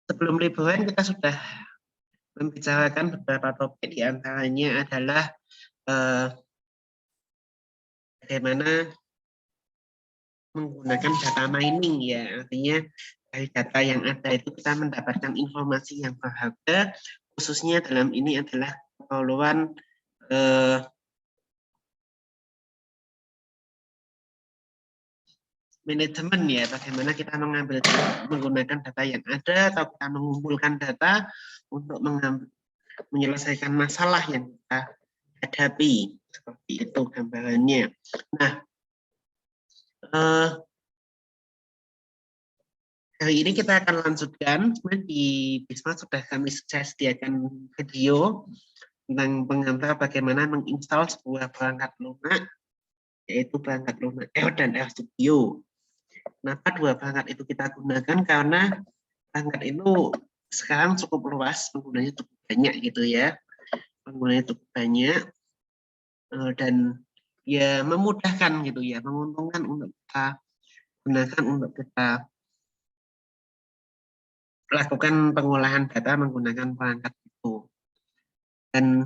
Sebelum liburan kita sudah membicarakan beberapa topik, di antaranya adalah bagaimana menggunakan data mining, ya, artinya dari data yang ada itu kita mendapatkan informasi yang berharga, khususnya dalam ini adalah keperluan manajemen, ya, bagaimana kita menggunakan data yang ada atau kita mengumpulkan data untuk menyelesaikan masalah yang kita hadapi, seperti itu gambarannya. Nah, hari ini kita akan lanjutkan. Di Bisma sudah saya sediakan video tentang pengantar bagaimana menginstal sebuah perangkat lunak, yaitu perangkat lunak R dan RStudio. Kenapa dua perangkat itu kita gunakan? Karena perangkat itu sekarang cukup luas, penggunanya cukup banyak gitu ya, penggunanya cukup banyak, dan ya memudahkan gitu ya, menguntungkan untuk kita gunakan untuk kita lakukan pengolahan data menggunakan perangkat itu. Dan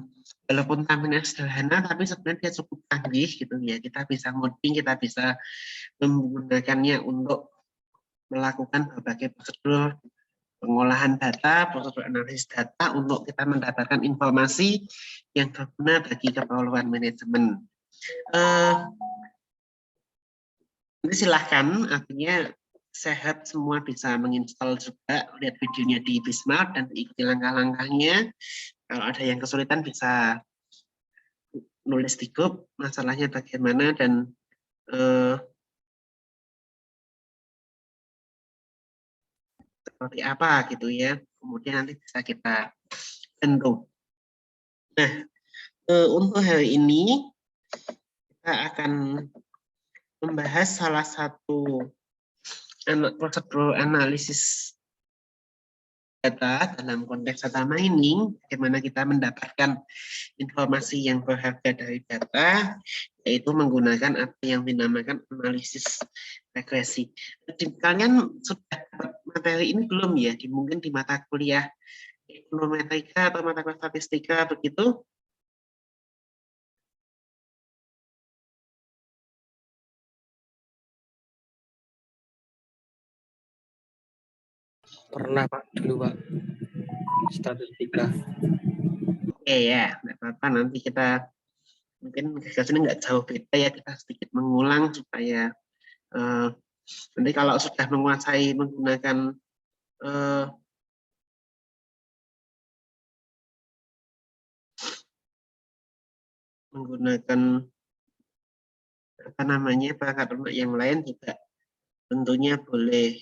walaupun tampilnya sederhana, tapi sebenarnya dia cukup canggih gitu ya. Kita bisa modding, kita bisa menggunakannya untuk melakukan berbagai prosedur pengolahan data, prosedur analisis data untuk kita mendapatkan informasi yang berguna bagi keperluan manajemen. Ini silahkan, artinya sehat semua bisa menginstal juga, lihat videonya di Bismart dan ikuti langkah-langkahnya. Kalau ada yang kesulitan bisa nulis di grup masalahnya bagaimana dan seperti apa gitu ya. Kemudian nanti bisa kita bentuk. Nah, untuk hari ini kita akan membahas salah satu prosedur analisis data dalam konteks data mining, bagaimana kita mendapatkan informasi yang berharga dari data, yaitu menggunakan apa yang dinamakan analisis regresi. Kalian sudah dapat materi ini belum ya? Mungkin di mata kuliah ekonometrika atau mata kuliah statistika begitu? Pernah Pak, dulu Pak, statistika. Oke ya, nggak apa-apa, nanti kita mungkin ini nggak jauh beda ya, kita sedikit mengulang supaya nanti kalau sudah menguasai menggunakan apa namanya perangkat lunak yang lain juga tentunya boleh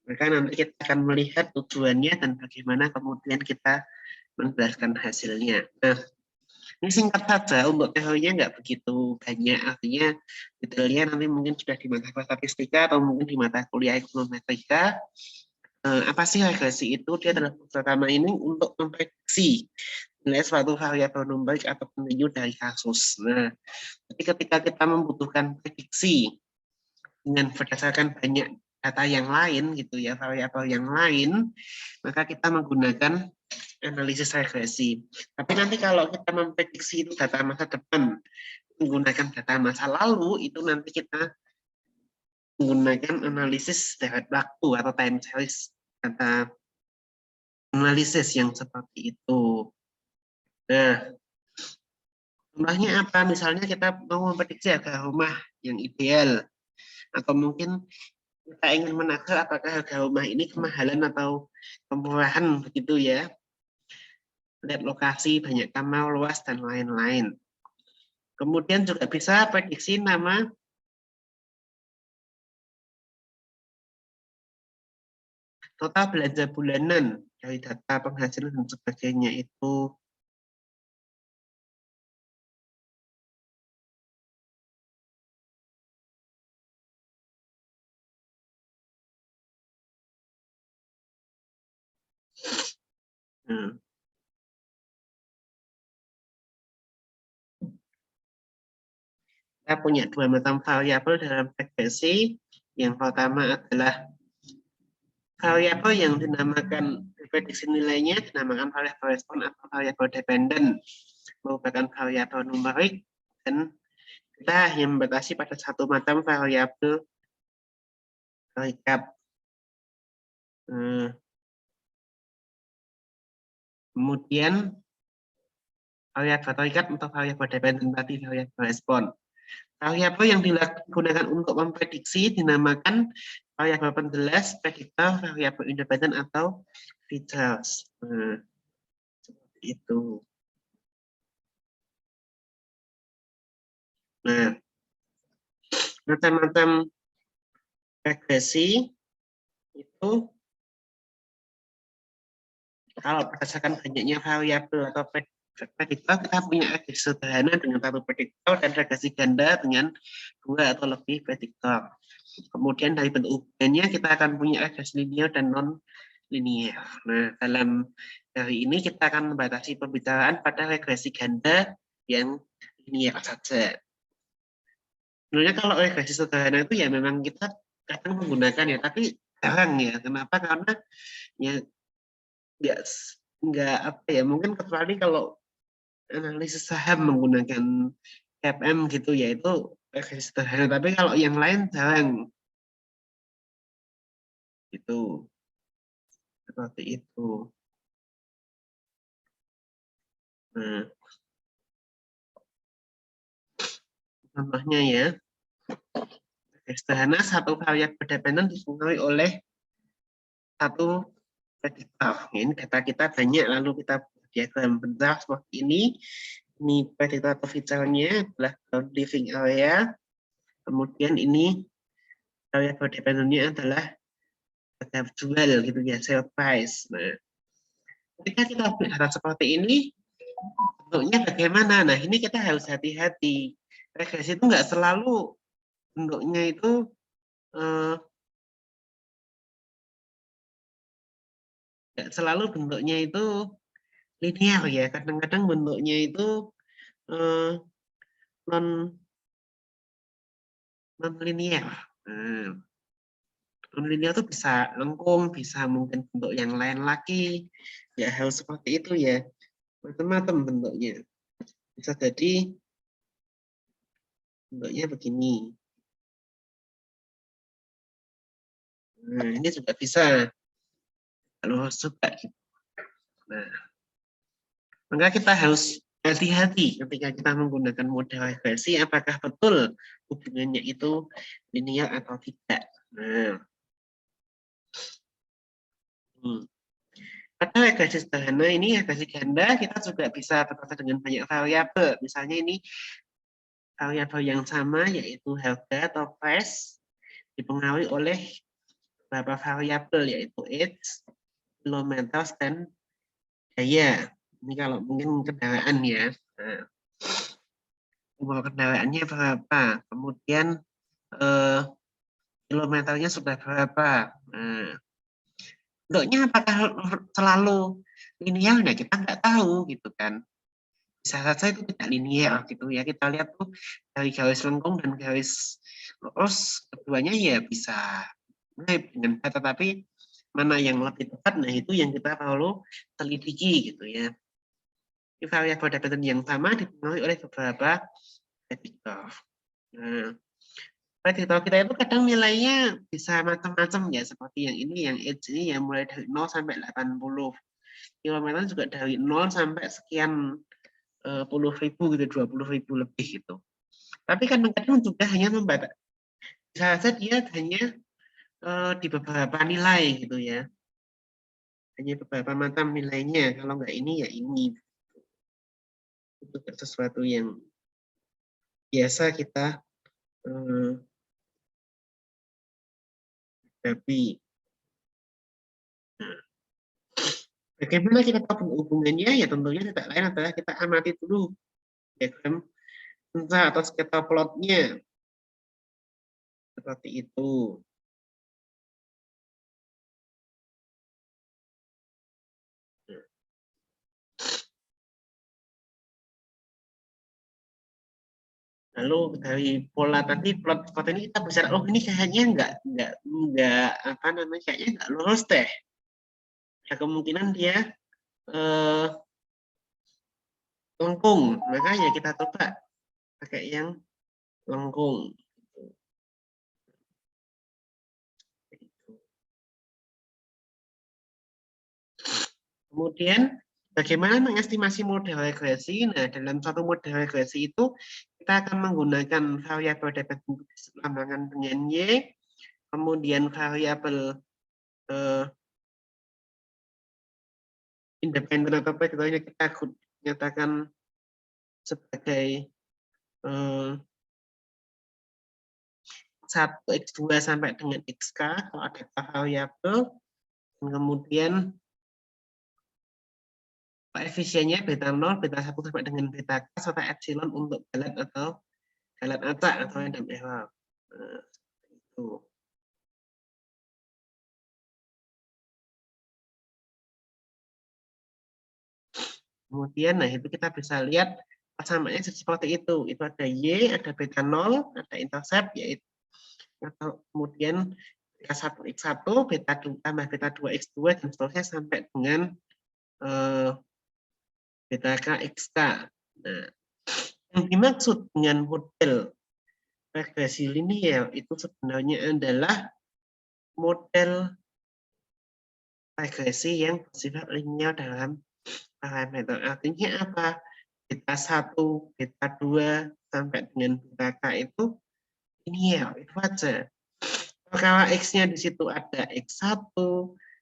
maka nanti kita akan melihat tujuannya dan bagaimana kemudian kita menjelaskan hasilnya. Nah, ini singkat saja, untuk teorinya nggak begitu banyak, artinya detailnya nanti mungkin sudah di mata kuliah statistika atau mungkin di mata kuliah ekonometrika. Apa sih regresi itu? Dia adalah pertama ini untuk memprediksi nilai suatu variabel numerik atau value dari kasus. Nah, ketika kita membutuhkan prediksi dengan berdasarkan banyak data yang lain gitu ya, variabel yang lain, maka kita menggunakan analisis regresi. Tapi nanti kalau kita memprediksi itu data masa depan menggunakan data masa lalu, itu nanti kita menggunakan analisis dari waktu atau time series data analisis yang seperti itu. Nah, contohnya apa? Misalnya kita mau memprediksi harga rumah yang ideal, atau mungkin kita ingin menakar apakah harga rumah ini kemahalan atau kemurahan begitu ya. Lihat lokasi, banyak kamar, luas, dan lain-lain. Kemudian juga bisa prediksi nama total belanja bulanan dari data penghasilan dan sebagainya itu. Kita punya dua macam variabel dalam regresi. Yang pertama adalah variabel yang dinamakan prediksi nilainya dinamakan variabel respon atau variabel dependen, merupakan variabel numerik, dan kita hanya membatasi pada satu macam variabel terikat. Kemudian variabel terikat untuk variabel dependen tadi variabel respon. Variabel yang digunakan untuk memprediksi dinamakan variabel penjelas, prediktor, variabel independen atau features. Seperti itu. Nah, macam-macam regresi itu kalau berdasarkan banyaknya variabel atau prediktor, kita punya regresi sederhana dengan satu prediktor dan regresi ganda dengan dua atau lebih prediktor. Kemudian dari bentuk hubungannya kita akan punya regresi linear dan non linear. Nah, dalam hari ini kita akan membatasi pembicaraan pada regresi ganda yang linear saja. Sebenarnya kalau regresi sederhana itu ya memang kita kadang menggunakan ya, tapi jarang ya. Kenapa? Karena ya nggak apa ya, mungkin kecuali kalau analisis saham menggunakan FM gitu ya, itu regresi sederhana. Tapi kalau yang lain jarang. Itu seperti itu. Nah, contohnya ya. Sederhana, satu variabel dependen dipengaruhi oleh satu prediktor. Ini data kita banyak, lalu kita buat diagram bentar seperti ini. Ini prediktor atau feature-nya adalah living area. Kemudian ini variabel dependennya adalah harga jual gitu ya, sale price. Nah, ketika kita punya data seperti ini, bentuknya bagaimana? Nah, ini kita harus hati-hati. Regresi itu nggak selalu bentuknya itu nggak selalu bentuknya itu linear ya. Kadang-kadang bentuknya itu eh, non non linear. Non linear itu bisa lengkung, bisa mungkin bentuk yang lain lagi. Ya harus seperti itu ya. Macam-macam bentuknya. Bisa jadi bentuknya begini. Nah, ini juga bisa. Kalau suka. Nah, maka kita harus hati-hati ketika kita menggunakan model regresi, apakah betul hubungannya itu linear atau tidak. Nah, pada regresi sederhana ini, regresi ganda, kita juga bisa bekerja dengan banyak variabel. Misalnya ini variabel yang sama, yaitu harga atau price, dipengaruhi oleh beberapa variabel, yaitu age, kilometer, dan daya. Ini kalau mungkin kendaraan ya. Nah, umur kendaraannya berapa, kemudian kilometernya sudah berapa. Nah, bentuknya apakah selalu linear? Nah, kita nggak tahu gitu kan. Bisa saja itu tidak linear gitu ya. Kita lihat tuh dari garis lengkung dan garis lurus, keduanya ya bisa mirip dengan data, tapi mana yang lebih tepat, nah itu yang kita perlu telidiki gitu ya. Ini variabel dependen yang sama dipengaruhi oleh beberapa prediktor. Nah, prediktor kita itu kadang nilainya bisa macam-macam ya, seperti yang ini, yang age ini yang mulai dari 0 sampai 80. Kilometer juga dari 0 sampai sekian puluh ribu gitu, 20.000 lebih gitu. Tapi kadang-kadang juga hanya membatasi, bisa saja dia hanya di beberapa nilai gitu ya. Hanya beberapa macam nilainya, kalau nggak ini ya ini. Itu sesuatu yang biasa kita hadapi. Nah, bagaimana kita tahu hubungannya? Ya tentunya tidak lain adalah kita amati dulu diagram atau scatter plotnya. Seperti itu. Lalu dari pola tadi plot foto ini kita bisa, oh ini kayaknya nggak apa namanya, kayaknya nggak lurus deh. Ya kemungkinan dia lengkung, makanya kita coba pakai yang lengkung. Kemudian bagaimana mengestimasi model regresi? Nah, dalam satu model regresi itu kita akan menggunakan variabel dapat bentuk lambangan dengan Y, kemudian variabel independen atau vektornya kita nyatakan sebagai 1x2 sampai dengan xk kalau ada variabel, dan kemudian koefisiennya beta 0, beta 1 sampai dengan beta k, serta epsilon untuk galat atau galat acak atau random error. Nah, itu. Kemudian, nah itu kita bisa lihat persamaannya seperti itu. Itu ada Y, ada beta 0, ada intercept, yaitu atau kemudian beta 1x1, beta 2 tambah beta 2x2, dan seterusnya sampai dengan beta k xk. Nah, yang dimaksud dengan model regresi linier itu sebenarnya adalah model regresi yang bersifat linear dalam parameter. Artinya apa? Beta 1, beta 2, sampai dengan beta k itu linear, itu aja. Kalau X-nya di situ ada X1,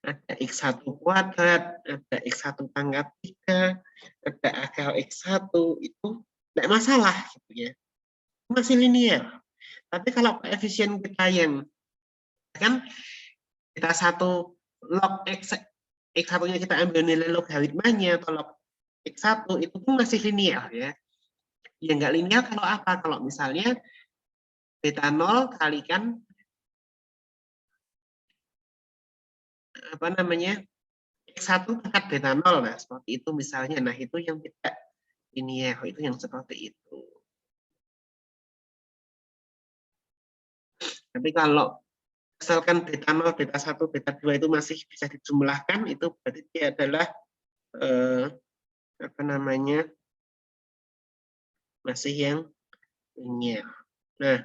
ada X1 kuadrat, ada X1 pangkat 3, ada akar X1, itu tidak masalah gitu ya. Masih linear. Tapi kalau koefisien kita yang kan kita satu log X1-nya kita ambil nilai logaritmanya atau log X1 itu pun masih linear ya. Ya nggak linear kalau apa? Kalau misalnya beta 0 kalikan apa namanya X1 pangkat beta 0, nah seperti itu misalnya. Nah itu yang tidak linear, itu yang seperti itu. Tapi kalau misalkan beta 0, beta 1, beta 2 itu masih bisa dijumlahkan, itu berarti dia adalah apa namanya, masih yang linear. Nah,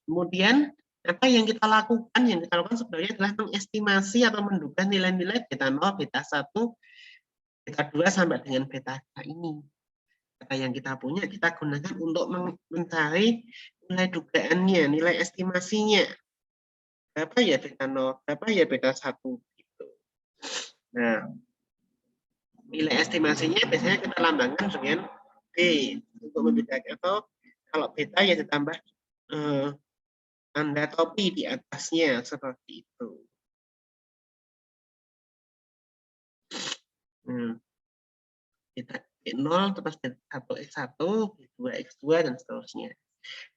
kemudian apa yang kita lakukan? Yang kita lakukan sebenarnya adalah mengestimasi atau menduga nilai-nilai beta 0, beta 1, beta 2 sampai dengan beta K ini. Data yang kita punya kita gunakan untuk mencari nilai dugaannya, nilai estimasinya. Berapa ya beta 0, berapa ya beta 1 gitu. Nah, nilai estimasinya biasanya kita lambangkan dengan B untuk membedakan, atau kalau beta ya ditambah tanda topi di atasnya seperti itu. Beta 0 terus 1x1, 2x2 dan seterusnya.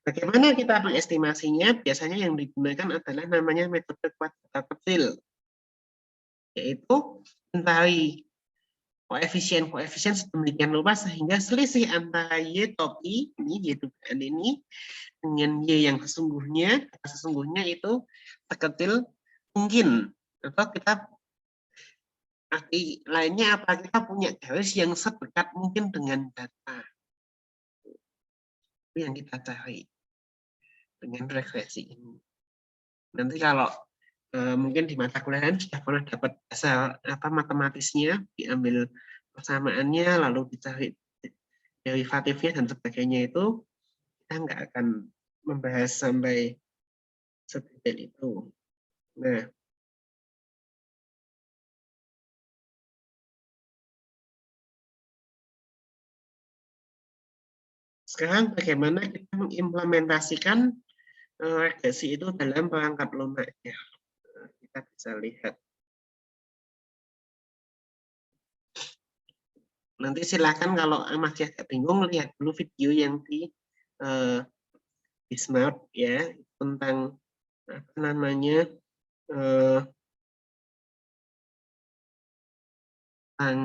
Bagaimana kita mengestimasinya? Biasanya yang digunakan adalah namanya metode kuadrat kecil, yaitu mencari koefisien-koefisien sedemikian rupa sehingga selisih antara Y topi, ini Y dugaan ini, dengan Y yang sesungguhnya itu sekecil mungkin. Atau kita arti lainnya apa? Kita punya garis yang sedekat mungkin dengan data. Itu yang kita cari dengan regresi ini. Nanti kalau mungkin di mata kuliah sudah pernah dapat dasar apa matematisnya, diambil persamaannya, lalu dicari derivatifnya dan sebagainya, itu kita nggak akan membahas sampai sedetail itu. Nah, sekarang bagaimana kita mengimplementasikan regresi itu dalam perangkat lunaknya? Kita bisa lihat. Nanti silakan kalau masih agak bingung, lihat dulu video yang di Smart ya, tentang apa namanya tentang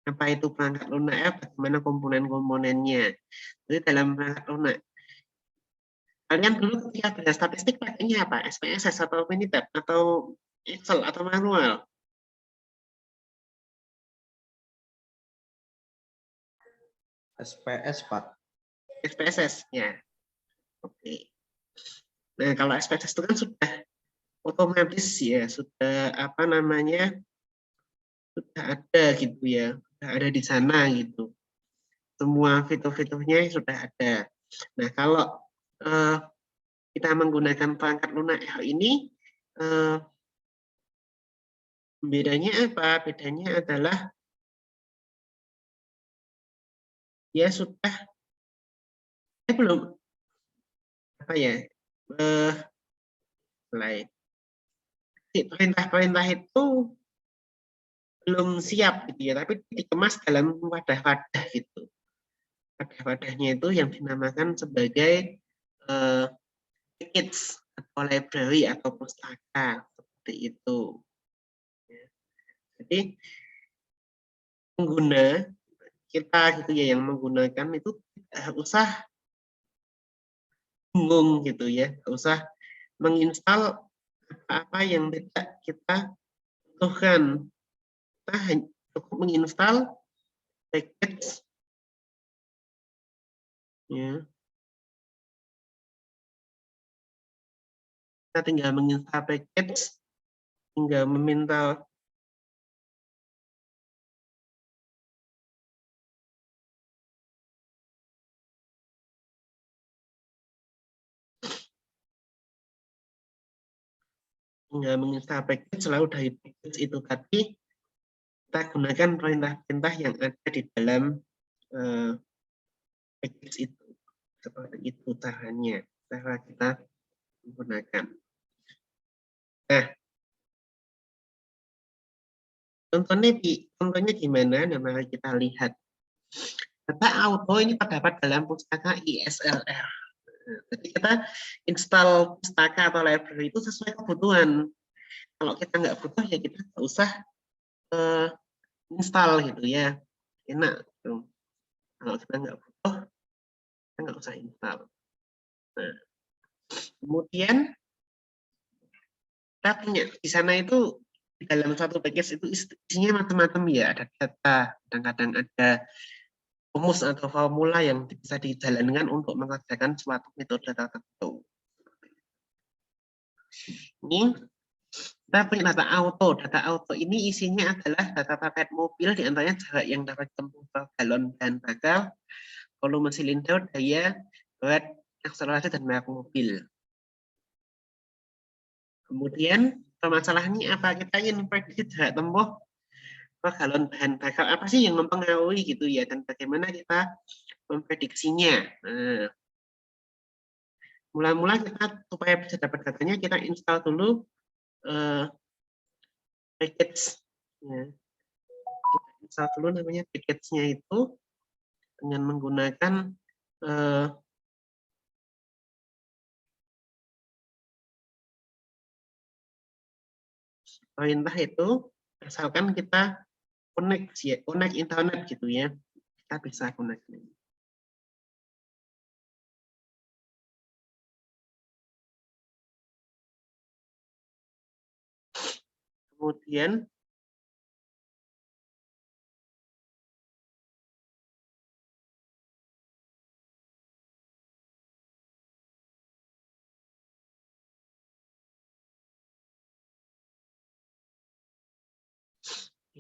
apa itu perangkat lunak ya, bagaimana komponen-komponennya. Jadi dalam perangkat lunak, kalian dulu ketika belajar statistik pakainya apa? SPSS atau Minitab atau Excel atau manual? SPS, Pak. SPSS ya. Oke. Nah, kalau SPSS itu kan sudah otomatis ya, sudah apa namanya? Sudah ada gitu ya. Sudah ada di sana gitu. Semua fitur-fiturnya sudah ada. Nah, kalau kita menggunakan perangkat lunak ini, bedanya apa? Bedanya adalah ya sudah belum apa ya? Mulai perintah-perintah itu belum siap gitu ya, tapi dikemas dalam wadah-wadah gitu. Wadah-wadahnya itu yang dinamakan sebagai package atau library atau pustaka seperti itu. Jadi pengguna kita gitu ya yang menggunakan itu tidak usah bingung gitu ya, tidak usah menginstal apa-apa yang tidak kita butuhkan. Kita hanya cukup menginstal package ya. Kita tinggal menginstal package, tinggal meminta menginstal package, selalu dari package itu tadi kita gunakan perintah-perintah yang ada di dalam package itu. Seperti itu caranya, cara kita menggunakan. Nah, contohnya gimana? Nah, mari kita lihat. Data auto ini terdapat dalam pustaka ISLR. Jadi kita install pustaka atau library itu sesuai kebutuhan. Kalau kita nggak butuh ya kita nggak usah install gitu ya. Enak. Gitu. Kalau kita nggak butuh, kita nggak usah install. Nah, kemudian kita punya di sana itu di dalam satu package itu isinya macam-macam ya. Ada data, kadang-kadang ada rumus atau formula yang bisa dijalankan untuk mengerjakan suatu metode tertentu. Ini kita punya data auto. Data auto ini isinya adalah data paket mobil, diantaranya jarak yang dapat ditempuh per galon bahan bakar, volume silinder, daya, berat, akselerasi, dan merek mobil. Kemudian permasalahannya apa? Kita ingin memprediksi jarak tempuh per galon bahan bakar. Apa sih yang mempengaruhi gitu ya? Dan bagaimana kita memprediksinya? Nah, mula-mula kita supaya bisa dapat datanya kita install dulu package ya. Kita install dulu namanya package-nya itu dengan menggunakan perintah itu asalkan kita connect internet gitu ya, kita bisa connect. Kemudian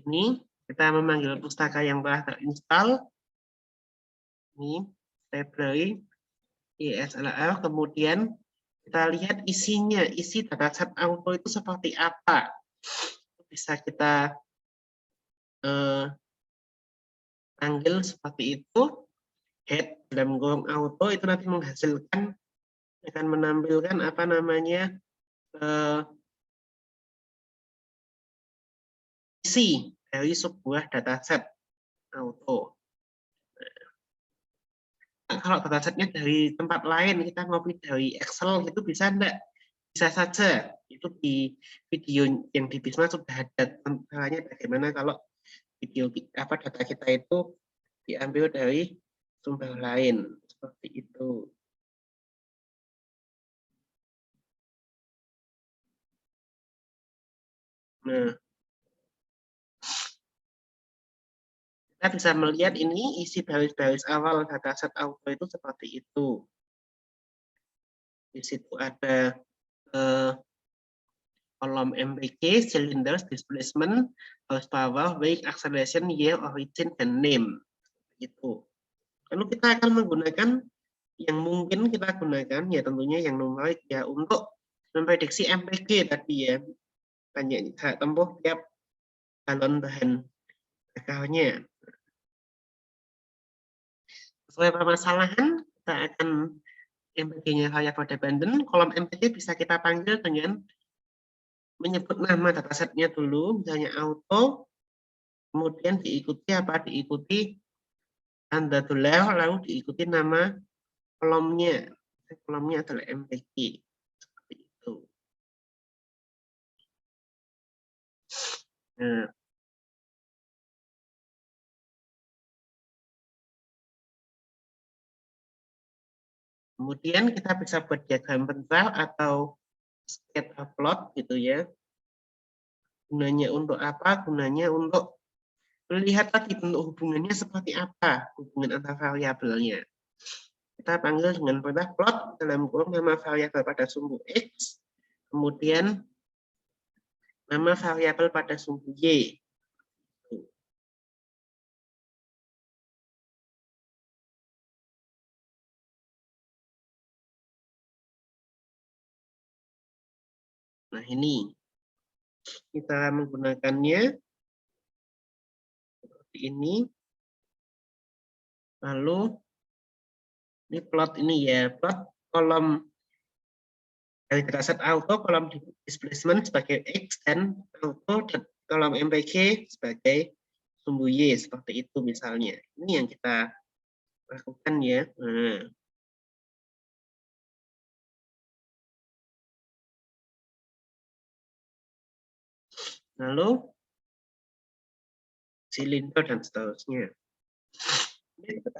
ini kita memanggil pustaka yang telah terinstall. Ini library ISLR, kemudian kita lihat isinya, isi dataset auto itu seperti apa. Bisa kita panggil seperti itu. Head dalam kurung auto itu nanti menghasilkan, akan menampilkan apa namanya isi dari sebuah dataset auto. Nah, kalau datasetnya dari tempat lain, kita ngopi dari Excel itu bisa enggak? bisa saja itu di video yang di Bisma sudah ada caranya bagaimana kalau video data kita itu diambil dari sumber lain seperti itu. Nah, kita bisa melihat ini isi baris-baris awal dataset auto itu seperti itu. Di situ ada kolom MPG, cylinders, displacement, horsepower, weight, acceleration, year, origin, dan name. Itu. Lalu kita akan menggunakan yang mungkin kita gunakan ya tentunya yang numerik ya untuk memprediksi MPG tadi ya. Banyak jarak tempuh tiap galon bahan bakarnya. Sesuai permasalahan, kita akan MPG-nya variable dependent. Kolom MPG bisa kita panggil dengan menyebut nama datasetnya dulu, misalnya auto, kemudian diikuti apa? Diikuti tanda dolar, lalu diikuti nama kolomnya. Kolomnya adalah MPG. Seperti itu. Nah, kemudian kita bisa buat diagram bentar atau scatter plot gitu ya. Gunanya untuk apa? Gunanya untuk melihat tadi bentuk hubungannya seperti apa, hubungan antar variabelnya. Kita panggil dengan perintah plot dalam kurung nama variabel pada sumbu X, kemudian nama variabel pada sumbu Y. Nah ini, kita menggunakannya seperti ini. Lalu, ini plot ini ya, plot kolom dari dataset auto, kolom displacement sebagai X, dan auto dan kolom MPG sebagai sumbu Y, seperti itu misalnya. Ini yang kita lakukan ya. Nah. Lalu silinder dan seterusnya.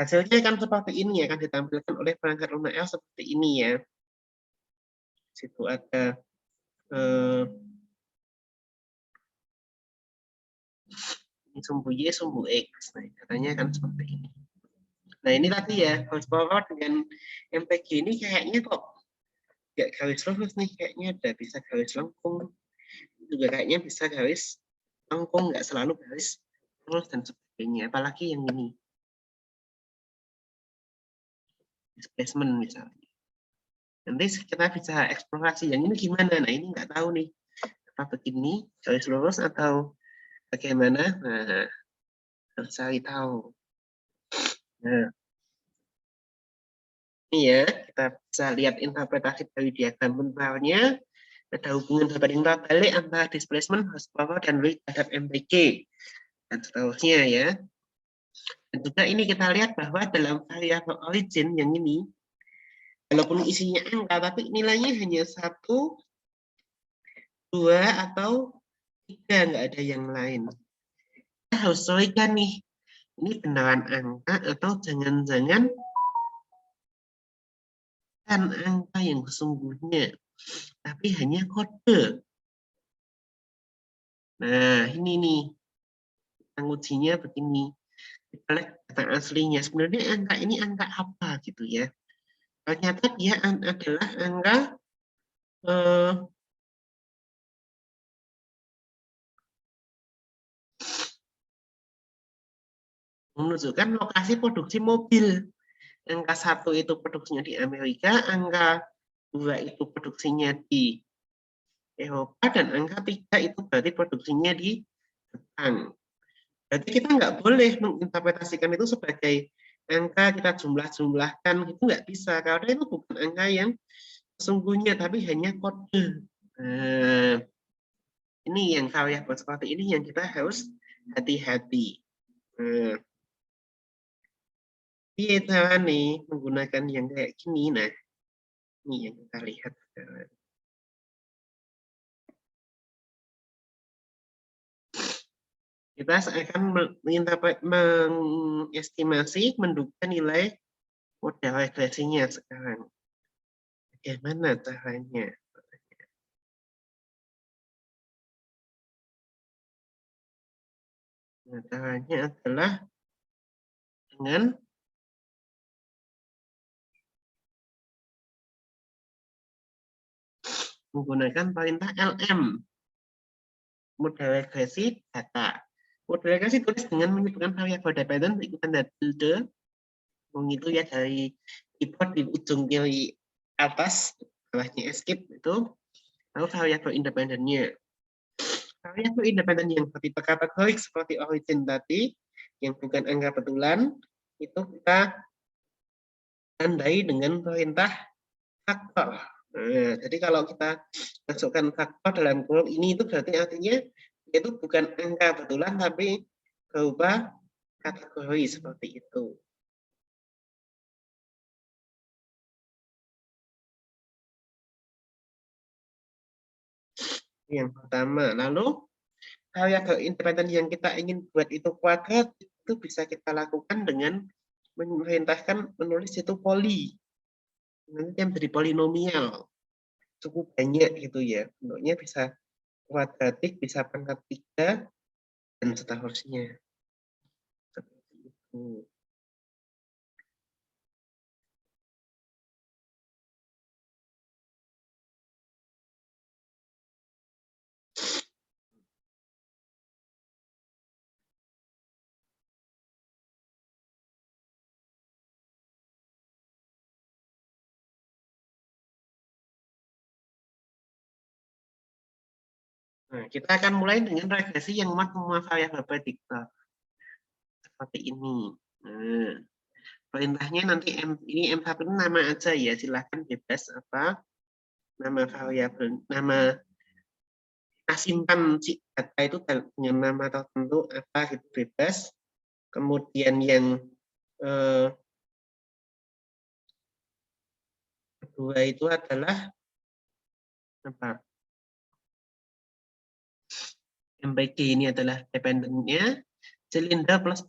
Hasilnya akan seperti ini, akan ditampilkan oleh perangkat lunak L seperti ini ya. Situ ada sumbu Y, sumbu X. Nah, katanya akan seperti ini. Nah, ini tadi ya, horsepower dengan MPG ini kayaknya kok nggak garis lurus nih, kayaknya ada bisa garis lengkung. Juga kayaknya bisa garis lengkung, nggak selalu garis lurus dan sebagainya. Apalagi yang ini. Displacement misalnya. Nanti kita bisa eksplorasi yang ini gimana. Nah, ini nggak tahu nih. Apa begini, garis lurus atau bagaimana? Nah, harus cari tahu. Nah, ini ya, kita bisa lihat interpretasi dari diagram bentarnya. Ada hubungan berbanding terbalik antara displacement, horsepower, dan weight terhadap MPG. Dan seterusnya ya. Dan juga ini kita lihat bahwa dalam variabel origin yang ini, walaupun isinya angka, tapi nilainya hanya 1, 2, atau 3, nggak ada yang lain. Kita harus sesuaikan nih, ini beneran angka atau jangan-jangan kan angka yang sesungguhnya, tapi hanya kode. Nah, ini nih, ujinya begini. Kita lihat data aslinya, sebenarnya angka ini angka apa gitu ya. Ternyata dia adalah angka menunjukkan lokasi produksi mobil. Angka 1 itu produksinya di Amerika, angka 2 itu produksinya di Eropa, dan angka 3 itu berarti produksinya di Jepang. Berarti kita nggak boleh menginterpretasikan itu sebagai angka kita jumlah-jumlahkan, itu nggak bisa, karena itu bukan angka yang sesungguhnya, tapi hanya kode. Nah, ini yang variabel seperti ini yang kita harus hati-hati. Nah, cara nih menggunakan yang kayak gini, nah ini yang kita lihat sekarang. Kita akan mengestimasi, menduga nilai model regresinya sekarang. Bagaimana caranya? Nah, caranya adalah dengan menggunakan perintah LM, model regresi data. Model regresi tulis dengan menyebutkan variabel dependent berikut tanda tilde, itu ya dari keyboard di ujung kiri atas, bawahnya escape itu, lalu variabel independennya. Variabel independen yang bertipe kategorik seperti origin tadi, yang bukan angka betulan, itu kita tandai dengan perintah faktor. Nah, jadi kalau kita masukkan faktor dalam kurung ini itu berarti artinya itu bukan angka betulan tapi berupa kategori seperti itu. Yang pertama, lalu variabel independen yang kita ingin buat itu kuadrat itu bisa kita lakukan dengan memerintahkan menulis itu poli. Nanti yang menjadi polinomial cukup banyak gitu ya, bentuknya bisa kuadratik, bisa pangkat 3 dan seterusnya. Seperti itu. Nah, kita akan mulai dengan regresi yang memuat semua variabel prediktor. Seperti ini. Nah, perintahnya nanti ini M1 ini nama aja ya, silahkan bebas apa nama variabel, nama kita simpan si data itu dengan nama tertentu apa gitu bebas. Kemudian yang kedua itu adalah apa? MPG ini adalah dependennya, silinder plus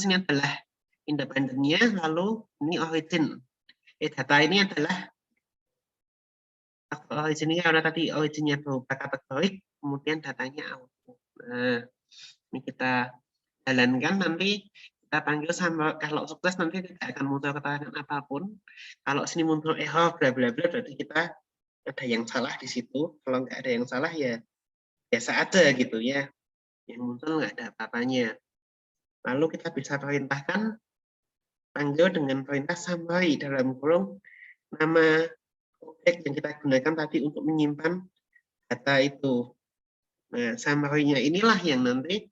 ini adalah independennya, lalu ini origin. Data ini adalah originnya karena tadi originnya berupa kategorik, kemudian datanya output. Nah, ini kita jalankan nanti kita panggil sama kalau sukses nanti tidak akan muncul keterangan apapun. Kalau sini muncul error bla bla bla berarti kita ada yang salah di situ. Kalau nggak ada yang salah ya biasa aja gitu ya. Yang muncul nggak ada apa-apanya. Lalu kita bisa perintahkan panggil dengan perintah summary dalam kurung nama objek yang kita gunakan tadi untuk menyimpan data itu. Nah, summary-nya inilah yang nanti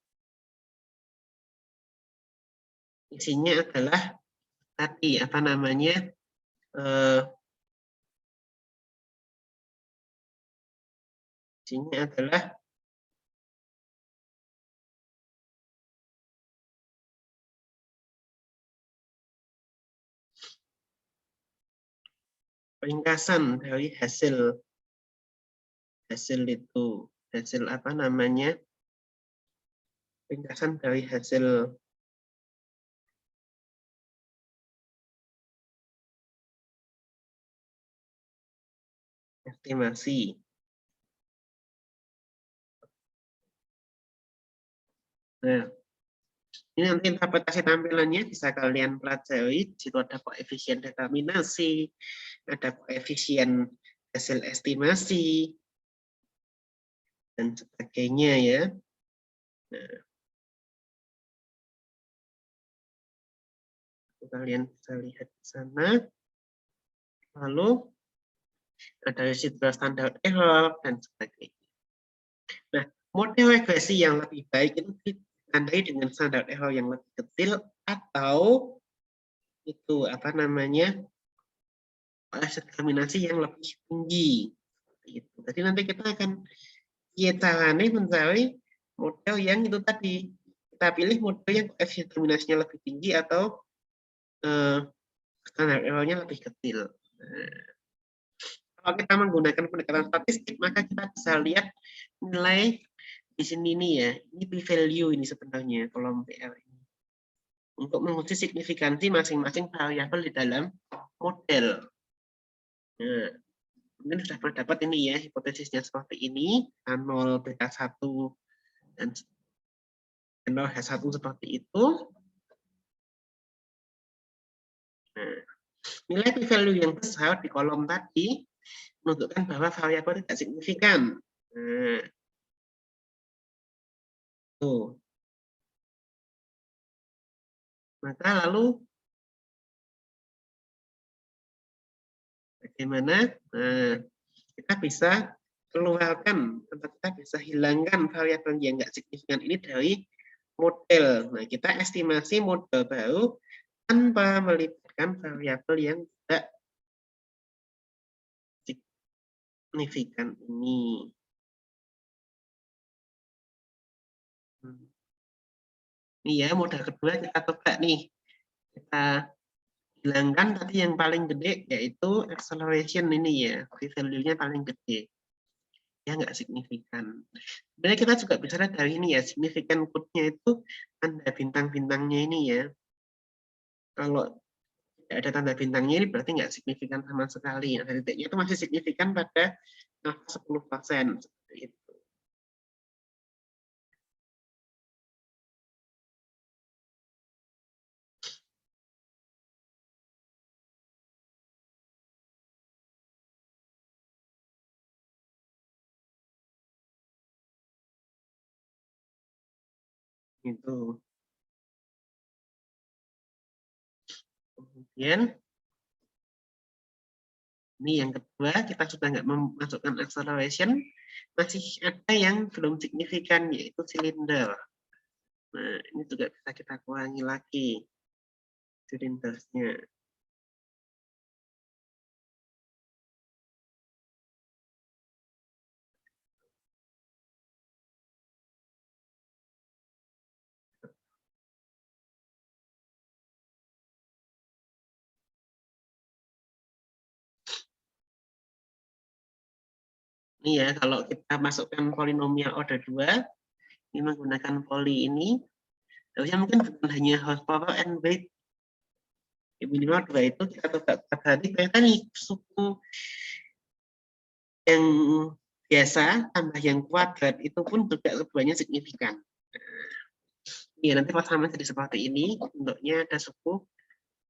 isinya adalah tadi apa namanya isinya adalah ringkasan dari hasil itu, hasil apa namanya, ringkasan dari hasil estimasi. Nah, ini nanti interpretasi tampilannya bisa kalian pelajari. Di situ ada koefisien determinasi, ada koefisien hasil estimasi, dan sebagainya ya. Nah, kalian bisa lihat di sana. Lalu ada residual standar error dan sebagainya. Nah, model regresi yang lebih baik itu ditandai dengan standar error yang lebih kecil atau itu apa namanya determinasi yang lebih tinggi. Itu. Jadi nanti kita akan caranya mencari model yang itu tadi kita pilih model yang koefisien determinasinya lebih tinggi atau standar errornya lebih kecil. Nah, kalau kita menggunakan pendekatan statistik, maka kita bisa lihat nilai di sini nih ya, ini p-value ini sebenarnya kolom PL ini. Untuk menguji signifikansi masing-masing variabel di dalam model. Nah, mungkin sudah pernah dapat ini ya, hipotesisnya seperti ini, A0, beta 1, dan N0, H1 seperti itu. Nah, nilai p-value yang besar di kolom tadi menunjukkan bahwa variabel tidak signifikan. Nah, tuh. Maka lalu bagaimana? Nah, kita bisa keluarkan atau kita bisa hilangkan variabel yang nggak signifikan ini dari model. Nah, kita estimasi model baru tanpa melibatkan variabel yang tidak signifikan ini. Ini ya, model kedua kita coba nih. Kita hilangkan tadi yang paling gede, yaitu acceleration ini ya. P-value-nya paling gede. Ya, nggak signifikan. Sebenarnya kita juga bisa lihat dari ini ya, signifikan code-nya itu tanda bintang-bintangnya ini ya. Kalau tidak ada tanda bintangnya ini berarti nggak signifikan sama sekali. Nah, titiknya itu masih signifikan pada 10%. Seperti itu. Gitu. Kemudian ini yang kedua, kita sudah nggak memasukkan acceleration, masih ada yang belum signifikan, yaitu silinder. Nah, ini juga bisa kita kurangi lagi silindernya. Ini ya, kalau kita masukkan polinomial order 2, ini menggunakan poli ini, harusnya mungkin bukan hanya horsepower and weight. Minimal 2 itu kita coba tadi, ternyata nih suku yang biasa tambah yang kuadrat itu pun juga keduanya signifikan. Iya, nanti pas sama jadi seperti ini, bentuknya ada suku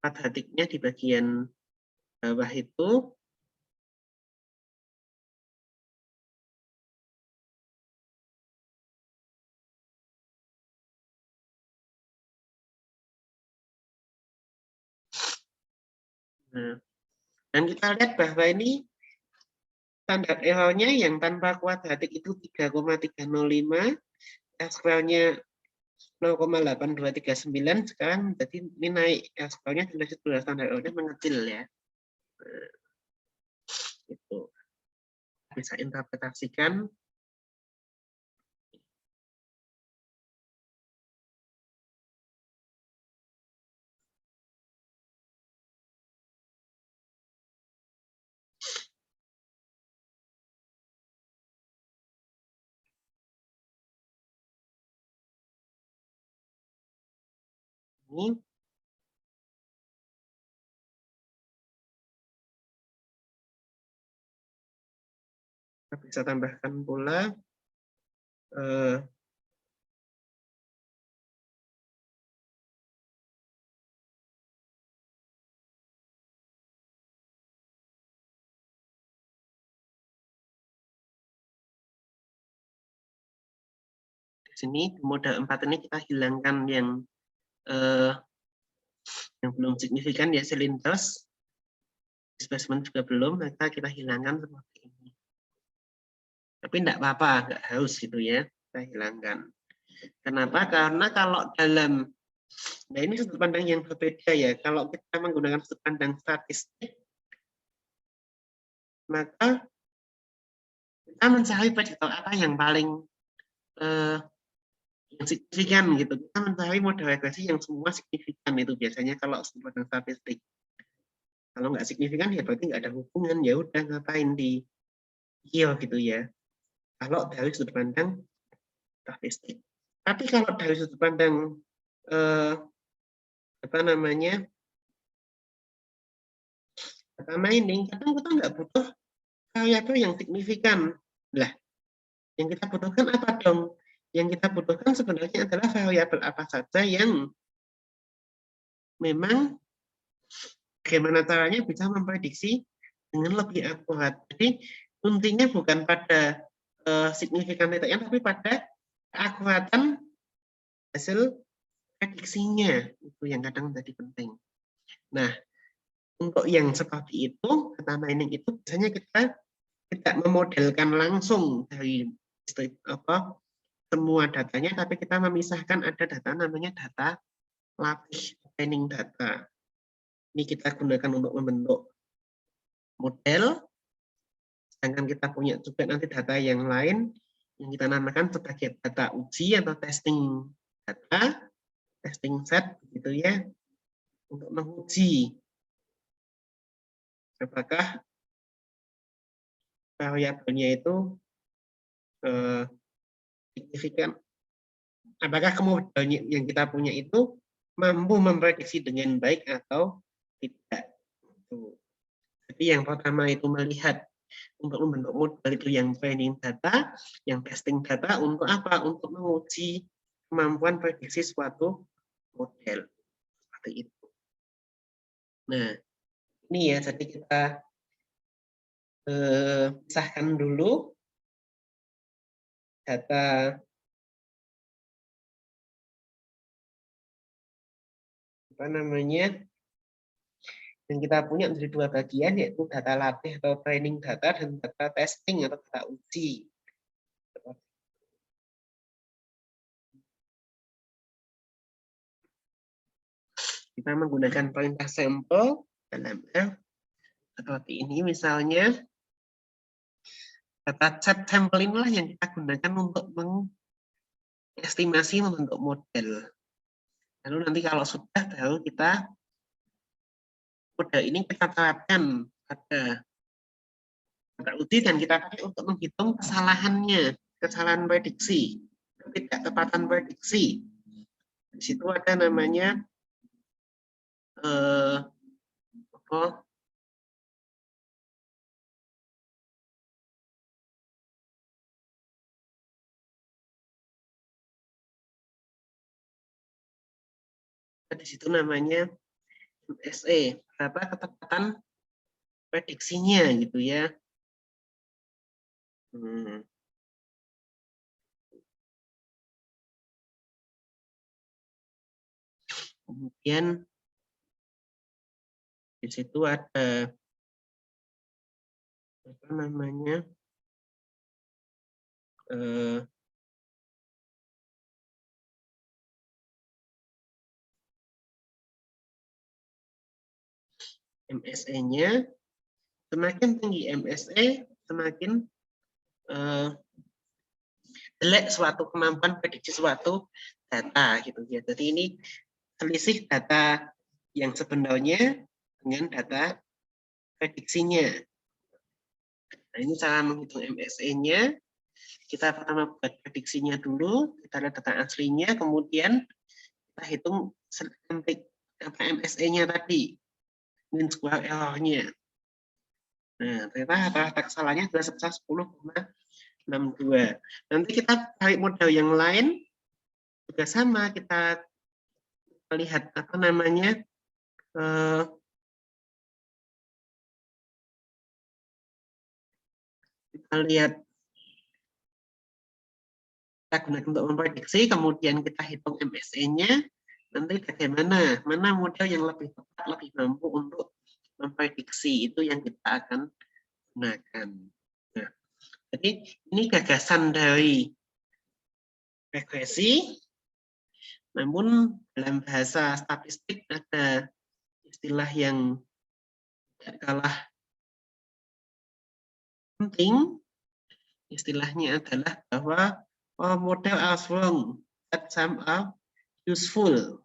kuadratiknya di bagian bawah itu. Nah, dan kita lihat bahwa ini standar error-nya yang tanpa kuadratik itu 3,305, S-square-nya 0,8239, sekarang jadi ini naik S-square-nya sudah standar error-nya mengecil ya. Nah, itu bisa interpretasikan. Ini kita bisa tambahkan pula di sini di model 4 ini kita hilangkan yang belum signifikan ya, cylinders, displacement juga belum, maka kita hilangkan seperti ini. Tapi enggak apa-apa, enggak harus gitu ya, kita hilangkan. Kenapa? Karena kalau dalam, nah ini sudut pandang yang berbeda ya, kalau kita menggunakan sudut pandang statistik, maka kita mencari prediktor apa yang paling yang signifikan gitu. Kita mencari model regresi yang semua signifikan itu biasanya kalau sudut pandang statistik. Kalau nggak signifikan ya berarti nggak ada hubungan, ya udah ngapain di gitu ya. Kalau dari sudut pandang statistik. Tapi kalau dari sudut pandang apa namanya data mining, kadang kita nggak butuh variabel yang signifikan. Lah, yang kita butuhkan apa dong? Yang kita butuhkan sebenarnya adalah variabel apa saja yang memang bagaimana caranya bisa memprediksi dengan lebih akurat. Jadi intinya bukan pada signifikan titiknya, tapi pada keakuratan hasil prediksinya. Itu yang kadang menjadi penting. Nah, untuk yang seperti itu, data mining itu biasanya kita tidak memodelkan langsung dari semua datanya, tapi kita memisahkan ada data namanya data latih, training data. Ini kita gunakan untuk membentuk model, sedangkan kita punya juga nanti data yang lain yang kita namakan sebagai data uji atau testing data, testing set, gitu ya, untuk menguji apakah variabelnya itu signifikan, apakah model yang kita punya itu mampu memprediksi dengan baik atau tidak. Jadi yang pertama itu melihat untuk membentuk model itu yang training data, yang testing data untuk apa? Untuk menguji kemampuan prediksi suatu model. Seperti itu. Nah, ini ya, jadi kita pisahkan dulu data apa namanya yang kita punya menjadi dua bagian, yaitu data latih atau training data dan data testing atau data uji. Kita menggunakan perintah sampel dalam F seperti ini, misalnya data set sampel inilah yang kita gunakan untuk mengestimasi membentuk model. Lalu nanti kalau sudah, baru kita model ini kita terapkan pada data uji dan kita pakai untuk menghitung kesalahannya, kesalahan prediksi, ketidaktepatan prediksi. Di situ ada namanya di situ namanya MSE, berapa ketepatan prediksinya gitu ya. Kemudian di situ ada apa namanya MSE-nya. Semakin tinggi MSE, semakin jelek suatu kemampuan prediksi suatu data gitu ya. Jadi ini selisih data yang sebenarnya dengan data prediksinya. Nah, ini cara menghitung MSE-nya. Kita pertama buat prediksinya dulu, kita lihat data aslinya, kemudian kita hitung MSE-nya tadi, mean square error-nya. Nah, ternyata rata kesalahannya sudah sebesar 10,62. Nanti kita cari model yang lain, juga sama, kita lihat apa namanya, kita lihat, kita gunakan untuk memprediksi, kemudian kita hitung MSE-nya, nanti bagaimana, mana model yang lebih tepat, lebih mampu untuk memprediksi, itu yang kita akan gunakan. Nah, jadi ini gagasan dari regresi, namun dalam bahasa statistik ada istilah yang tidak kalah penting, istilahnya adalah bahwa model are wrong, but some are useful.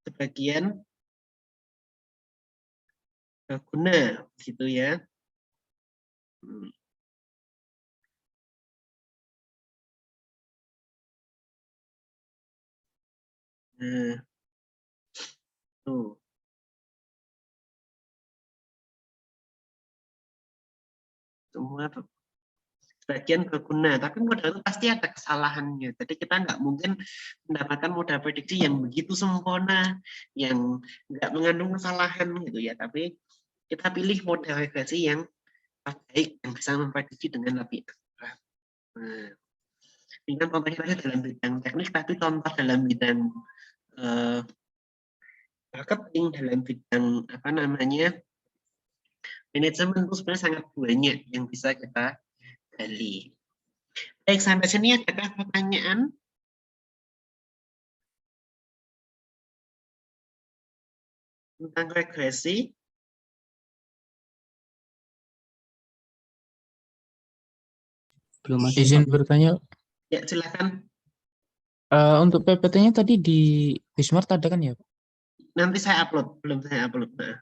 Sebagian berguna, gitu ya. Nah, tuh. Semua sebagian berguna, tapi modal itu pasti ada kesalahannya. Jadi kita nggak mungkin mendapatkan modal prediksi yang begitu sempurna, yang nggak mengandung kesalahan gitu ya. Tapi kita pilih model regresi yang baik, yang bisa memprediksi dengan lebih akurat. Nah, ini kan contohnya tadi dalam bidang teknik, tapi contoh dalam bidang marketing, dalam bidang apa namanya manajemen itu sebenarnya sangat banyak yang bisa kita gali. Baik, sampai sini adakah pertanyaan? Tentang regresi? Belum ada. Izin bertanya, Ya, silakan. untuk PPT-nya tadi di Bismart ada kan ya, Pak? Nanti saya upload, belum saya upload. Nah,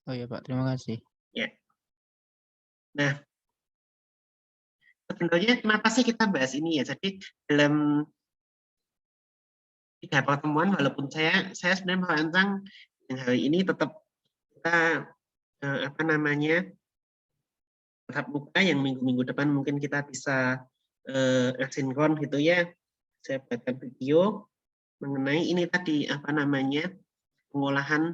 Oh ya Pak, terima kasih. ya. Nah, sebenarnya kenapa sih kita bahas ini ya? Jadi dalam 3 pertemuan, walaupun saya sebenarnya merancang yang hari ini tetap kita apa namanya tatap muka, yang minggu-minggu depan mungkin kita bisa asinkron gitu ya. Saya buatkan video mengenai ini tadi apa namanya pengolahan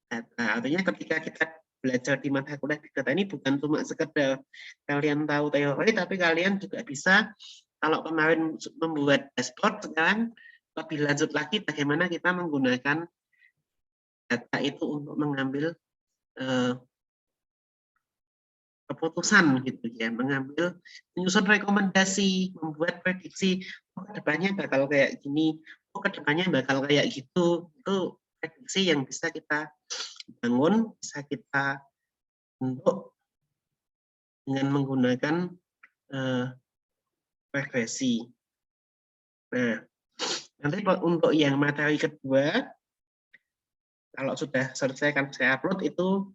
data. Artinya ketika kita belajar di mata kuliah Big Data ini bukan cuma sekedar kalian tahu teori, tapi kalian juga bisa, kalau kemarin membuat dashboard, sekarang lebih lanjut lagi bagaimana kita menggunakan data itu untuk mengambil keputusan gitu ya, menyusun rekomendasi, membuat prediksi, oh kedepannya bakal kayak gini, oh kedepannya bakal kayak gitu. Itu prediksi yang bisa kita bangun, bisa kita bentuk dengan menggunakan regresi. Nah, nanti untuk yang materi kedua, kalau sudah selesai kan saya upload, itu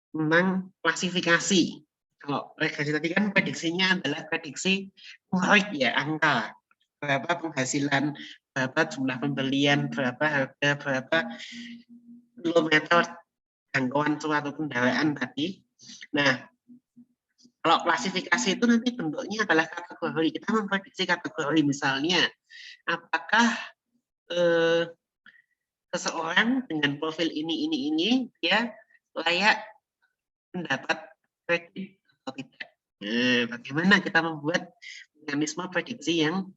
tentang klasifikasi. Kalau regresi tadi kan prediksinya adalah prediksi numerik ya, angka. Berapa penghasilan, berapa jumlah pembelian, berapa harga, berapa kilometer jangkauan suatu kendaraan tadi. Nah, kalau klasifikasi itu nanti bentuknya adalah kategori. Kita memprediksi kategori, misalnya apakah seseorang dengan profil ini dia layak mendapat kredit atau tidak. Nah, bagaimana kita membuat mekanisme prediksi yang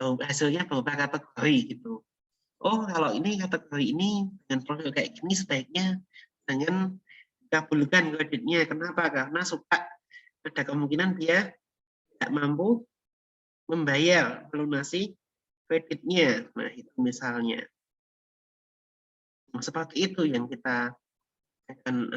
hasilnya berupa kategori gitu. Oh, kalau ini kategori ini dengan profil kayak gini sebaiknya jangan kabulkan kreditnya. Kenapa? Karena suka ada kemungkinan dia tidak mampu membayar melunasi kreditnya. Nah, itu misalnya. Nah, seperti itu yang kita akan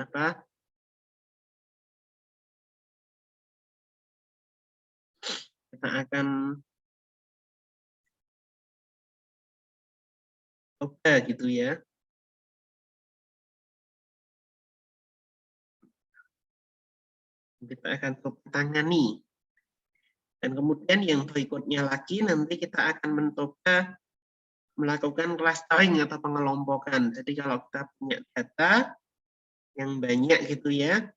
coba gitu ya. Kita akan tangani. Dan kemudian yang berikutnya lagi nanti kita akan mencoba melakukan clustering atau pengelompokan. Jadi kalau kita punya data yang banyak gitu ya,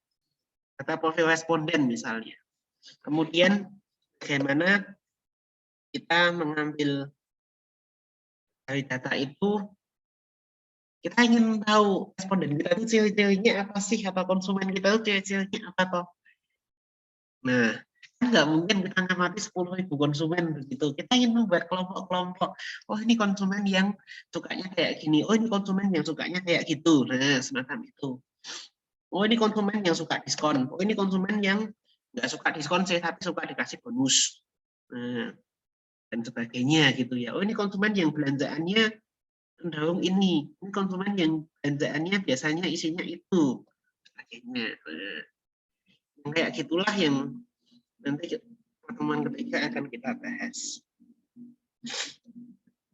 data profil responden misalnya. Kemudian bagaimana kita mengambil dari data itu, kita ingin tahu responden kita itu ciri-cirinya apa sih, atau konsumen kita itu ciri-cirinya apa toh. Nah, nggak mungkin kita ngamati 10.000 konsumen begitu. Kita ingin membuat kelompok-kelompok. Oh, ini konsumen yang sukanya kayak gini. Oh, ini konsumen yang sukanya kayak gitu. Nah, semacam itu. Oh, ini konsumen yang suka diskon. Oh, ini konsumen yang nggak suka diskon sih, tapi suka dikasih bonus. Nah, dan sebagainya gitu ya. Oh, ini konsumen yang belanjaannya cenderung ini. Ini konsumen yang belanjaannya biasanya isinya itu. Sebagainya. Nah, kayak gitulah yang nanti pertemuan ketiga akan kita bahas.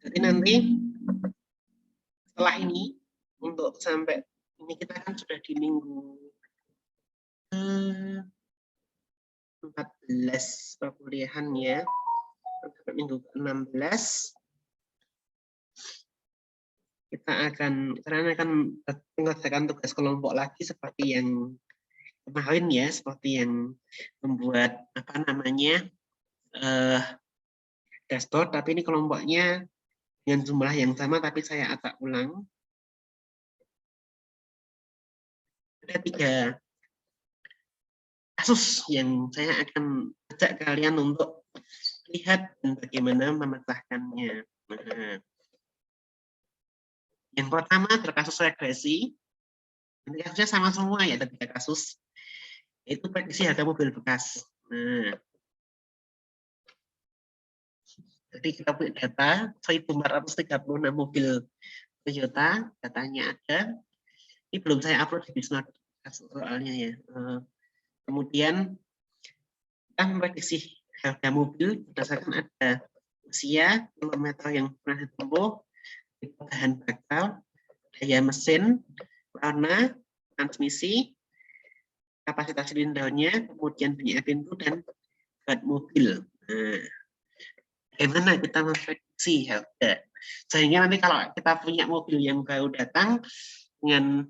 Jadi nanti setelah ini, untuk sampai ini kita kan sudah di minggu 14 perkuliahan ya, sampai minggu 16. karena akan mengerjakan tugas kelompok lagi seperti yang kemarin ya, seperti yang membuat dashboard, tapi ini kelompoknya dengan jumlah yang sama, tapi saya agak ulang. Ada 3 kasus yang saya akan ajak kalian untuk lihat dan bagaimana memecahkannya. Nah, yang pertama adalah kasus regresi. Ini kasusnya sama semua ya, ada 3 kasus. Itu prediksi harga mobil bekas. Nah, jadi kita punya data 1.436 mobil Toyota, datanya ada. Ini belum saya upload di Bismart soalnya ya. Kemudian kita memprediksi harga mobil berdasarkan ada usia, kilometer yang pernah ditempuh, bahan bakar, daya mesin, warna, transmisi, kapasitas silindernya, kemudian banyak pintu dan berat mobil. Nah, bagaimana kita memprediksi harga? Sehingga nanti kalau kita punya mobil yang baru datang dengan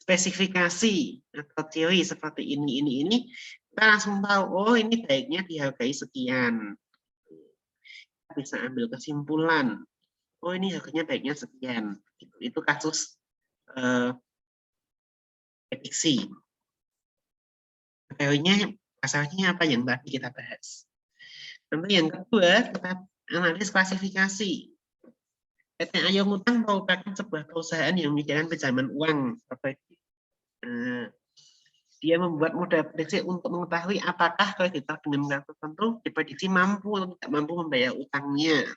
spesifikasi atau teori seperti ini, kita langsung tahu, oh ini baiknya dihargai sekian. Kita bisa ambil kesimpulan, oh ini harganya baiknya sekian. Itu kasus prediksi. Teorinya, asalnya apa yang tadi kita bahas. Nanti yang kedua, kita analis klasifikasi. PT Ayo Ngutang merupakan sebuah perusahaan yang menyediakan pinjaman uang. Dia membuat model prediksi untuk mengetahui apakah kreditor dengan kartu tertentu diprediksi mampu atau tidak mampu membayar utangnya.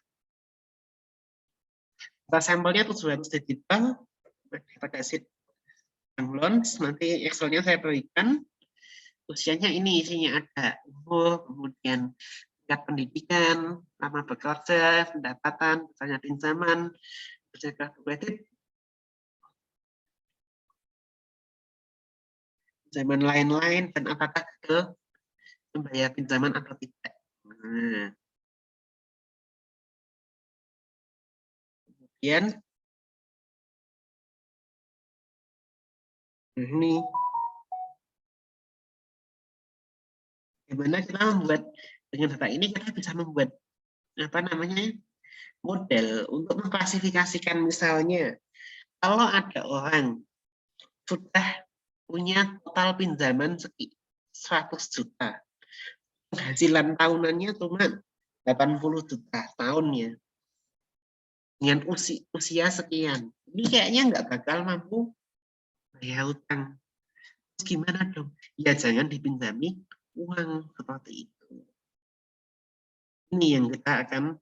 Sampelnya 700 digital pada sheet bank loans. Nanti Excelnya saya berikan. Usianya ini isinya ada umur, kemudian tingkat pendidikan, lama bekerja, pendapatan, misalnya pinjaman, kartu kredit, pinjaman lain-lain, dan apakah ke membayar pinjaman atau tidak. Nah, kemudian ini bagaimana kita membuat dengan data ini, kita bisa membuat model untuk mengklasifikasikan. Misalnya kalau ada orang sudah punya total pinjaman 100 juta, penghasilan tahunannya cuma 80 juta tahunnya, dengan usia sekian, ini kayaknya nggak bakal mampu bayar utang. Terus gimana dong? Ya jangan dipinjami uang seperti itu. Ini yang kita akan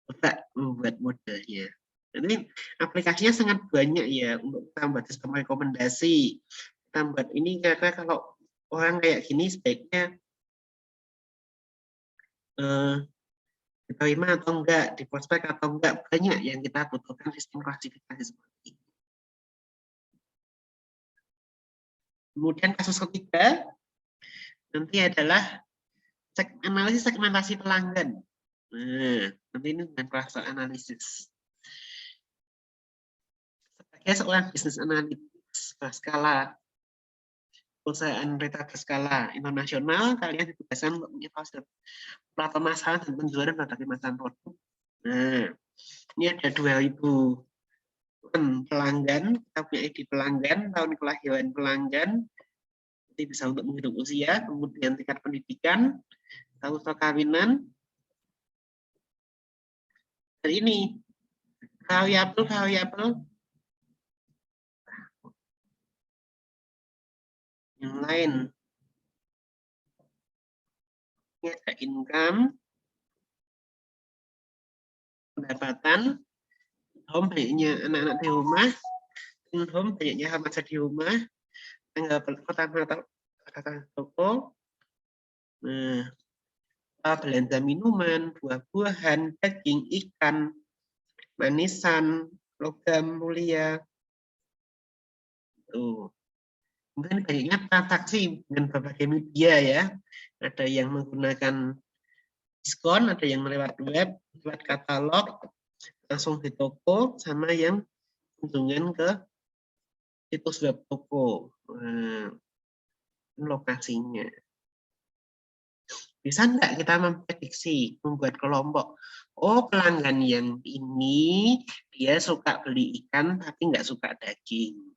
coba membuat modelnya. Ini aplikasinya sangat banyak ya untuk kita membuat sistem rekomendasi. Kita membuat ini karena kalau orang kayak gini sebaiknya diterima atau enggak, di prospek atau enggak, banyak yang kita butuhkan sistem klasifikasi seperti ini. Kemudian kasus ketiga nanti adalah analisis segmentasi pelanggan. Nah, nanti ini dengan cluster analisis. Sebagai seorang bisnis analitis berskala, perusahaan retail berskala internasional, kalian ditugaskan untuk mengevaluasi permasalahan dan penjualan berbagai macam produk. Nah, ini ada 2000 pelanggan, kita punya ID pelanggan, tahun kelahiran pelanggan, nanti bisa untuk menghitung usia, kemudian tingkat pendidikan, tahun perkawinan, dan ini variabel yang lain. Ini ada income, pendapatan, home banyaknya anak-anak di rumah, home banyaknya remaja di rumah, tanggal pertama toko, belanja minuman, buah-buahan, daging, ikan, manisan, logam mulia. Tuh. Mungkin banyaknya transaksi dengan berbagai media ya. Ada yang menggunakan diskon, ada yang lewat web, lewat katalog, langsung di toko, sama yang kunjungan ke situs web toko. Nah, lokasinya. Bisa nggak kita memprediksi, membuat kelompok, oh pelanggan yang ini dia suka beli ikan tapi nggak suka daging.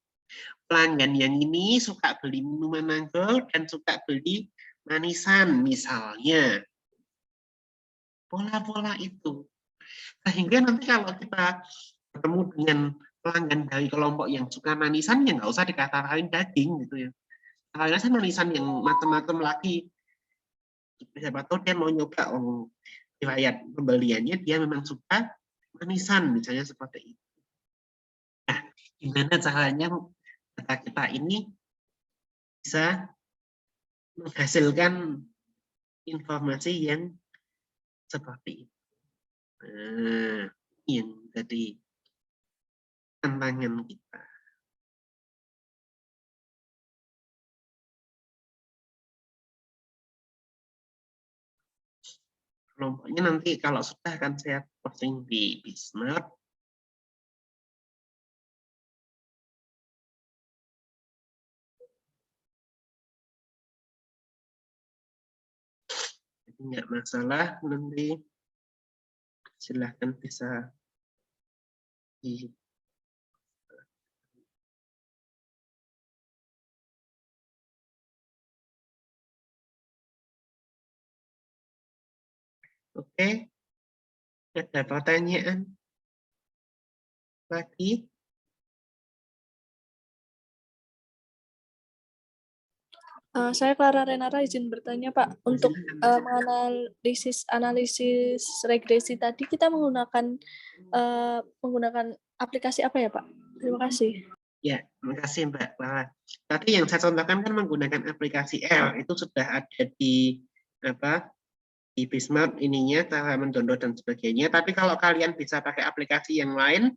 Pelanggan yang ini suka beli minuman mango dan suka beli manisan misalnya. Pola-pola itu. Sehingga nanti kalau kita ketemu dengan pelanggan dari kelompok yang suka manisan, ya nggak usah dikatakan daging gitu ya. Karena manisan yang macam-macam lagi, siapa tahu dia mau nyoba riwayat pembeliannya dia memang suka manisan misalnya seperti itu. Nah, gimana caranya data kita ini bisa menghasilkan informasi yang seperti itu. Nah, yang jadi tantangan kita. Kelompoknya nanti kalau sudah akan saya posting di Bismart. Jadi nggak masalah, nanti silahkan bisa di Oke, ada pertanyaan lagi? Saya Clara Renata izin bertanya Pak, untuk analisis regresi tadi kita menggunakan aplikasi apa ya Pak? Terima kasih. Ya, terima kasih Mbak Clara. Tadi yang saya contohkan kan menggunakan aplikasi R, itu sudah ada di di Bismart ininya, cara mendownload dan sebagainya. Tapi kalau kalian bisa pakai aplikasi yang lain,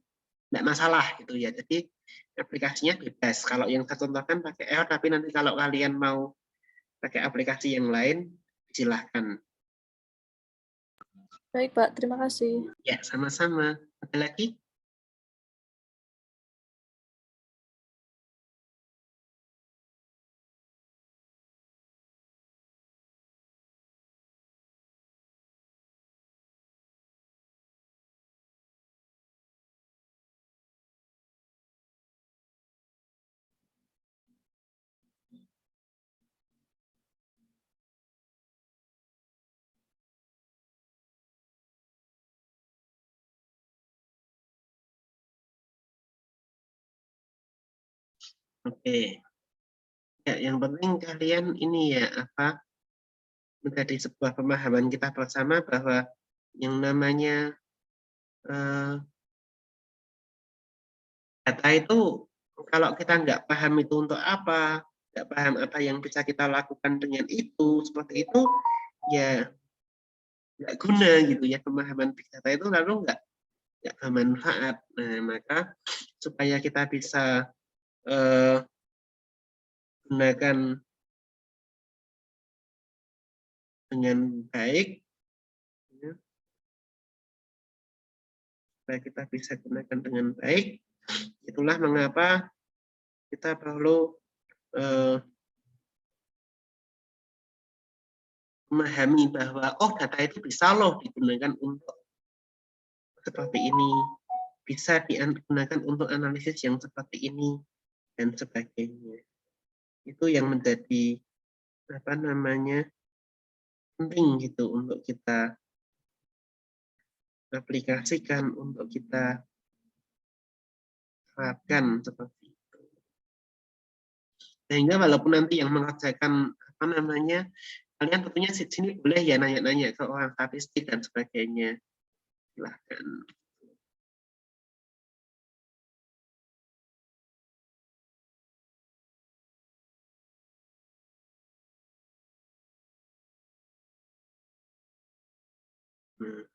tidak masalah gitu ya. Jadi aplikasinya bebas. Kalau yang saya contohkan pakai R, tapi nanti kalau kalian mau pakai aplikasi yang lain, silahkan. Baik Pak, terima kasih. Ya, sama-sama. Ada lagi? Oke. Ya, yang penting kalian ini ya menjadi sebuah pemahaman kita bersama bahwa yang namanya data itu kalau kita nggak paham itu untuk apa, nggak paham apa yang bisa kita lakukan dengan itu, seperti itu, ya nggak guna gitu ya, pemahaman big data itu lalu nggak bermanfaat. Nah, maka supaya kita bisa gunakan dengan baik, ya, supaya kita bisa gunakan dengan baik, itulah mengapa kita perlu memahami bahwa oh data itu bisa loh digunakan untuk seperti ini, bisa digunakan untuk analisis yang seperti ini dan sebagainya. Itu yang menjadi penting gitu untuk kita aplikasikan, untuk kita terapkan seperti itu. Sehingga walaupun nanti yang mengerjakan kalian tentunya sini boleh ya nanya-nanya ke orang statistik dan sebagainya. Silahkan. Hmm.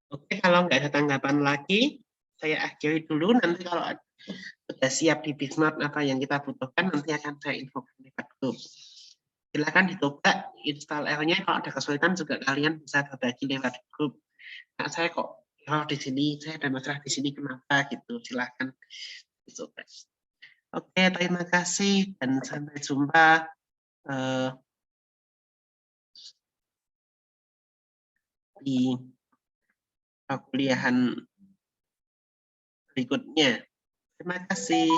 Oke, kalau nggak ada tanggapan lagi, saya akhiri dulu. Nanti kalau sudah siap di Bismart apa yang kita butuhkan, nanti akan saya infokan lewat grup. Silakan dicoba install R-nya. Kalau ada kesulitan juga kalian bisa berbagi lewat grup. Nah, saya kok di sini, saya ada masalah di sini, kenapa gitu? Silakan dicoba. Oke, terima kasih dan sampai jumpa di kuliahan berikutnya. Terima kasih.